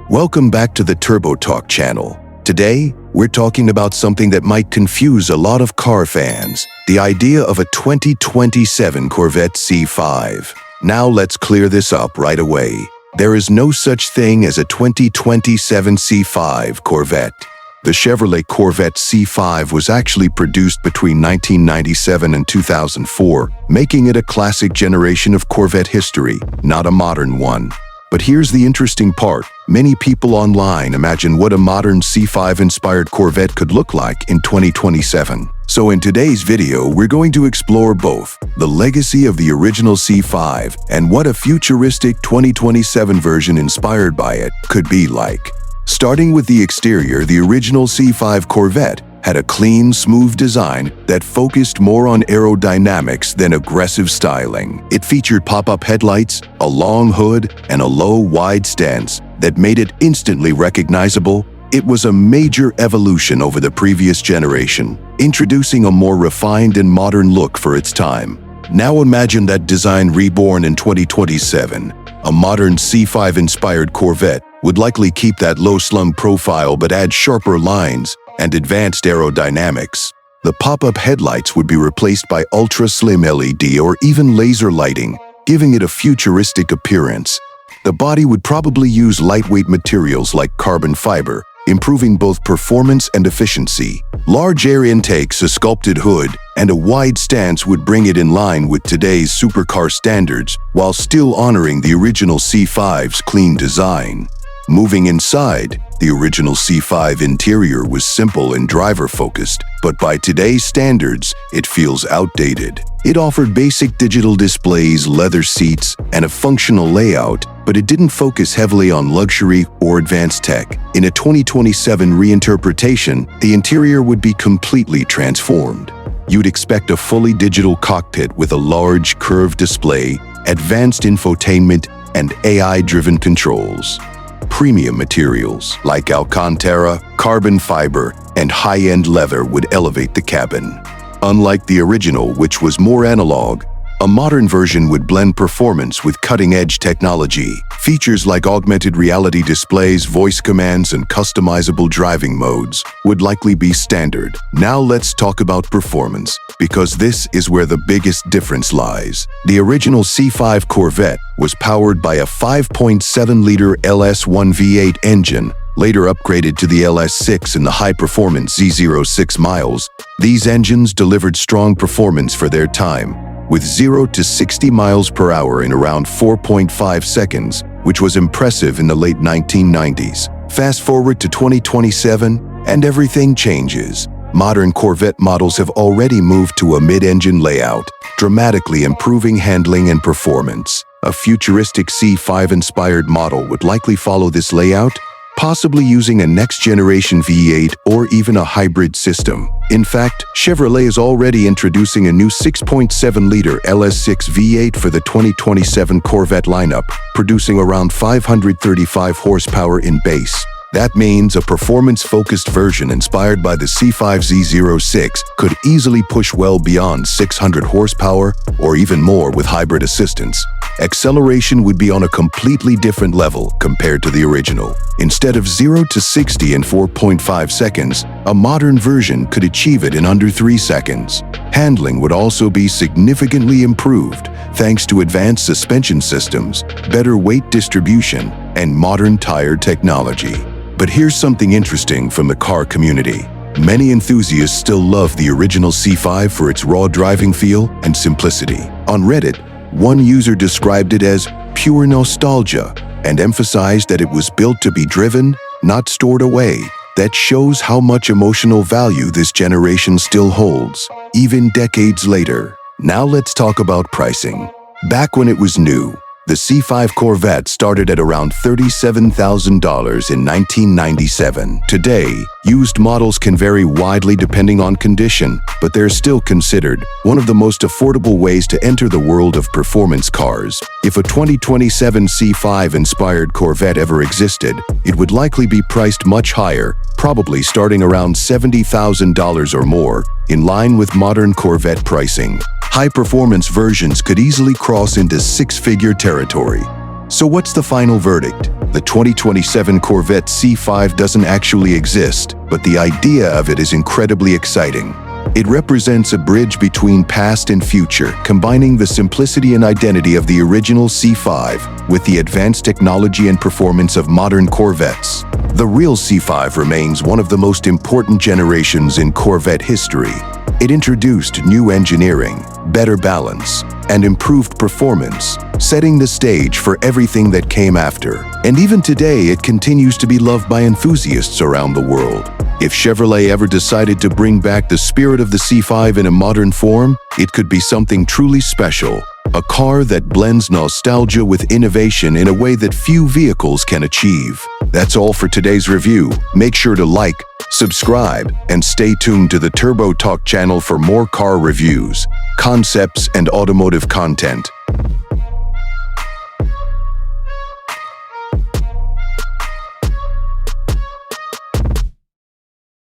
Welcome back to the TurboTalk channel. Today, we're talking about something that might confuse a lot of car fans, the idea of a 2027 Corvette C5. Now let's clear this up right away. There is no such thing as a 2027 C5 Corvette. The Chevrolet Corvette C5 was actually produced between 1997 and 2004, making it a classic generation of Corvette history, not a modern one. But here's the interesting part. Many people online imagine what a modern C5-inspired Corvette could look like in 2027. So in today's video, we're going to explore both the legacy of the original C5 and what a futuristic 2027 version inspired by it could be like. Starting with the exterior, the original C5 Corvette had a clean, smooth design that focused more on aerodynamics than aggressive styling. It featured pop-up headlights, a long hood, and a low, wide stance that made it instantly recognizable. It was a major evolution over the previous generation, introducing a more refined and modern look for its time. Now imagine that design reborn in 2027. A modern C5-inspired Corvette would likely keep that low-slung profile but add sharper lines and advanced aerodynamics. The pop-up headlights would be replaced by ultra-slim LED or even laser lighting, giving it a futuristic appearance. The body would probably use lightweight materials like carbon fiber, improving both performance and efficiency. Large air intakes, a sculpted hood, and a wide stance would bring it in line with today's supercar standards, while still honoring the original C5's clean design. Moving inside, the original C5 interior was simple and driver-focused, but by today's standards, it feels outdated. It offered basic digital displays, leather seats, and a functional layout, but it didn't focus heavily on luxury or advanced tech. In a 2027 reinterpretation, the interior would be completely transformed. You'd expect a fully digital cockpit with a large, curved display, advanced infotainment, and AI-driven controls. Premium materials like Alcantara, carbon fiber, and high-end leather would elevate the cabin. Unlike the original, which was more analog, a modern version would blend performance with cutting-edge technology. Features like augmented reality displays, voice commands, and customizable driving modes would likely be standard. Now let's talk about performance, because this is where the biggest difference lies. The original C5 Corvette was powered by a 5.7-liter LS1 V8 engine, later upgraded to the LS6 in the high-performance Z06 miles. These engines delivered strong performance for their time, with 0 to 60 miles per hour in around 4.5 seconds, which was impressive in the late 1990s. Fast forward to 2027, and everything changes. Modern Corvette models have already moved to a mid-engine layout, dramatically improving handling and performance. A futuristic C5-inspired model would likely follow this layout, possibly using a next-generation V8 or even a hybrid system. In fact, Chevrolet is already introducing a new 6.7-liter LS6 V8 for the 2027 Corvette lineup, producing around 535 horsepower in base. That means a performance-focused version inspired by the C5 Z06 could easily push well beyond 600 horsepower or even more with hybrid assistance. Acceleration would be on a completely different level compared to the original. Instead of 0 to 60 in 4.5 seconds, a modern version could achieve it in under 3 seconds. Handling would also be significantly improved thanks to advanced suspension systems, better weight distribution, and modern tire technology. But here's something interesting from the car community. Many enthusiasts still love the original C5 for its raw driving feel and simplicity. On Reddit, one user described it as pure nostalgia and emphasized that it was built to be driven, not stored away. That shows how much emotional value this generation still holds, even decades later. Now let's talk about pricing. Back when it was new, the C5 Corvette started at around $37,000 in 1997. Today, used models can vary widely depending on condition, but they're still considered one of the most affordable ways to enter the world of performance cars. If a 2027 C5-inspired Corvette ever existed, it would likely be priced much higher, probably starting around $70,000 or more, in line with modern Corvette pricing. High-performance versions could easily cross into six-figure territory. So what's the final verdict? The 2027 Corvette C5 doesn't actually exist, but the idea of it is incredibly exciting. It represents a bridge between past and future, combining the simplicity and identity of the original C5 with the advanced technology and performance of modern Corvettes. The real C5 remains one of the most important generations in Corvette history. It introduced new engineering, better balance, and improved performance, setting the stage for everything that came after. And even today, it continues to be loved by enthusiasts around the world. If Chevrolet ever decided to bring back the spirit of the C5 in a modern form, it could be something truly special. A car that blends nostalgia with innovation in a way that few vehicles can achieve. That's all for today's review. Make sure to like, subscribe, and stay tuned to the TurboTalk channel for more car reviews, concepts, and automotive content.